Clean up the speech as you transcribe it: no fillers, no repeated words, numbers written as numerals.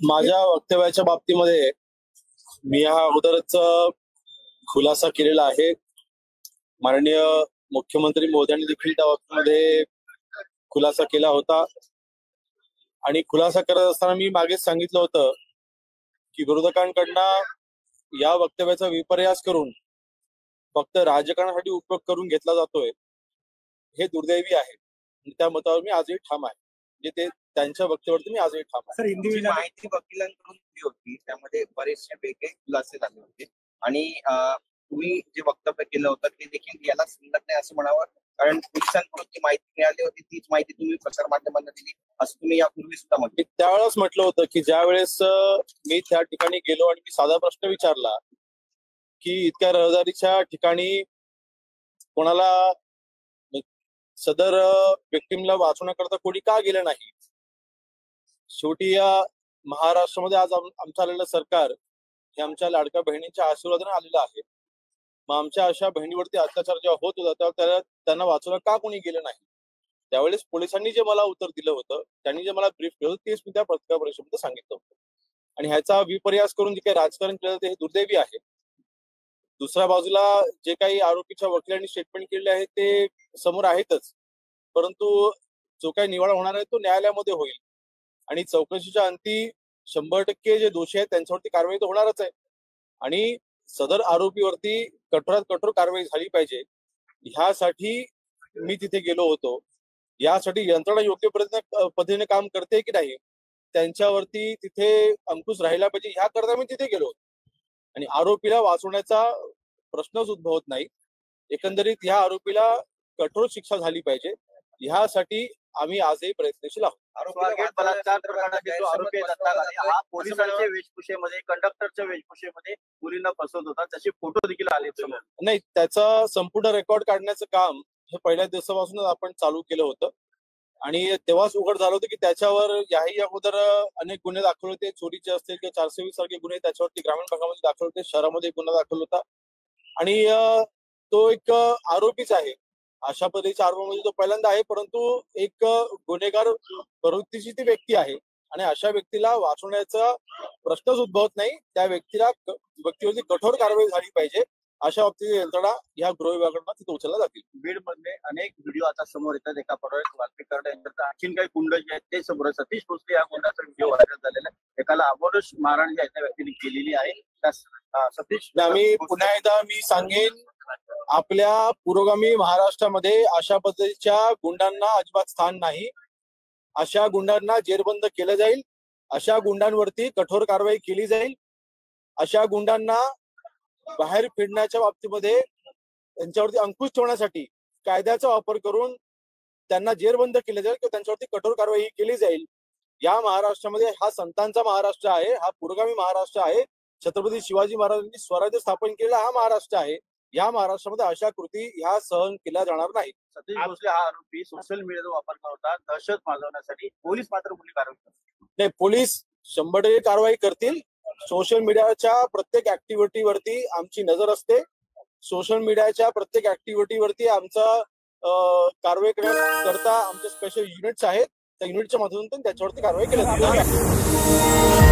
माझ्या वक्तव्याच्या बाबतीमध्ये मी हा अगोदरच खुलासा केलेला आहे। माननीय मुख्यमंत्री मोदयांनी देखील त्या बाबतीमध्ये खुलासा केला होता आणि खुलासा करत असताना मी मागेच सांगितलं होतं की विरोधकांकडनं या वक्तव्याचा विपर्यास करून फक्त राजकारणासाठी उपयोग करून घेतला जातोय, हे दुर्दैवी आहे। त्या मतावर मी आजही ठाम आहे। म्हणजे ते त्यांच्या वक्तव्यावरती मी आजही ठाम आहे। सर, हिंदी माहिती वकिलांकडून दिली होती, त्यामध्ये बरेचसे वेगळे खुलासे झाले होते आणि तुम्ही जे वक्तव्य केलं होतं ते देखील याला संगत नाही असं म्हणावं, कारण पोलिसांकडून जी माहिती मिळाली होती तीच माहिती तुम्ही प्रसारमाध्यमांना दिली असं तुम्ही यापूर्वी सुद्धा म्हटलं। त्यावेळेस म्हटलं होतं की ज्या वेळेस मी त्या ठिकाणी गेलो आणि मी साधा प्रश्न विचारला की इतक्या रहदारीच्या ठिकाणी कोणाला सदर विक्टिमला वाचवण्याकरता कोणी का गेलं नाही। शेवटी या महाराष्ट्रामध्ये आज आमचं आलेलं सरकार हे आमच्या लाडक्या बहिणींच्या आशीर्वादाने आलेलं आहे। मग आमच्या अशा बहिणीवरती अत्याचार जेव्हा होत होता तेव्हा त्यांना वाचवलं का कोणी गेलं नाही। त्यावेळेस पोलिसांनी जे मला उत्तर दिलं होतं, त्यांनी जे मला ब्रीफ केलं होतं तेच मी त्या पत्रकार परिषदेमध्ये सांगितलं होतं आणि ह्याचा विपर्यास करून जे काही राजकारण केलं ते हे दुर्दैवी आहे। दुसऱ्या बाजूला जे काही आरोपीच्या वकिलांनी स्टेटमेंट केले आहे ते समोर आहेतच, परंतु जो काही निवाडा होणार आहे तो न्यायालयामध्ये होईल आणि चौकशीच्या अंती 100% जे दोषी आहेत त्यांच्यावरती कारवाई तर होणारच आहे आणि सदर आरोपीवरती कठोरात कठोर कारवाई झाली पाहिजे। ह्यासाठी मी तिथे गेलो होतो। यासाठी यंत्रणा योग्य पद्धतीने काम करते की नाही त्यांच्यावरती तिथे अंकुश राहिला पाहिजे, ह्याकरता मी तिथे गेलो आणि आरोपीला वाचवण्याचा प्रश्नच उद्भवत नाही। एकंदरीत ह्या आरोपीला कठोर शिक्षा झाली पाहिजे, ह्यासाठी आम्ही आजही प्रयत्नशील आहोत। बलात्कार प्रकरणाचे जो आरोपी हा पोलिसांच्या वेशभूषेमध्ये, कंडक्टरच्या वेशभूषेमध्ये मुलींना फसवत होता, त्याचे फोटो देखील आले समोर। नाही, त्याचा संपूर्ण रेकॉर्ड काढण्याचं काम हे पहिल्या दिवसापासूनच आपण चालू केलं होतं आणि तेव्हाच उघड झालं होतं की त्याच्यावर याही अगोदर अनेक गुन्हे दाखल होते, चोरीचे असतील किंवा 420 सारखे गुन्हे त्याच्यावरती ग्रामीण भागामध्ये दाखल होते, शहरामध्ये गुन्हा दाखल होता आणि तो एक आरोपीच आहे। अशा पद्धतीच्या आरोपामध्ये तो पहिल्यांदा आहे, परंतु एक गुन्हेगार प्रवृत्तीची ती व्यक्ती आहे आणि अशा व्यक्तीला वाचवण्याचा प्रश्नच उद्भवत नाही। त्या व्यक्तीवरती कठोर कारवाई झाली पाहिजे, अशा बाबतीत यंत्रणा या गृह विभागाकडून तिथे उचलल्या जातील। बीडमध्ये अनेक व्हिडिओ आता समोर येतात, एका पाठोपाठ बातमी करण्यानंतर आणखीन काही गुंड जे आहेत ते समोर। सतीश भोसले या गुंडाचा व्हिडिओ व्हायरल झालेला आहे, एकाला अमानुष मारहाण जी आहे त्या व्यक्तीने केलेली आहे। सतीश, मी पुन्हा एकदा मी सांगेन, आपल्या पुरोगामी महाराष्ट्रामध्ये अशा पद्धतीच्या गुंडांना अजिबात स्थान नाही। अशा गुंडांना जेरबंद केलं जाईल, अशा गुंडांवरती कठोर कारवाई केली जाईल, अशा गुंडांना बाहेर फिरण्याच्या बाबतीमध्ये त्यांच्यावरती अंकुश ठेवण्यासाठी कायद्याचा वापर करून त्यांना जेरबंद केले जाईल किंवा त्यांच्यावरती कठोर कारवाई केली जाईल। या महाराष्ट्रामध्ये हा संतांचा महाराष्ट्र आहे, हा पुरोगामी महाराष्ट्र आहे, छत्रपती शिवाजी महाराजांनी स्वराज्य स्थापन केलेला हा महाराष्ट्र आहे। या महाराष्ट्रामध्ये अशा कृती ह्या सहन केल्या जाणार नाही। सतीश भोसले हा आरोपी सोशल मीडियाचा वापर करत होता दहशत माजवण्यासाठी, पोलीस मात्र कुठली कारवाई करतात? नाही, पोलीस 100% कारवाई करतील। सोशल मीडियाच्या प्रत्येक ऍक्टिव्हिटीवरती आमची नजर असते, सोशल मीडियाच्या प्रत्येक ऍक्टिव्हिटीवरती आमचा कारवाई करण्याकरता आमचे स्पेशल युनिट्स आहेत, त्या युनिटच्या माध्यमातून त्याच्यावरती कारवाई केली जाते।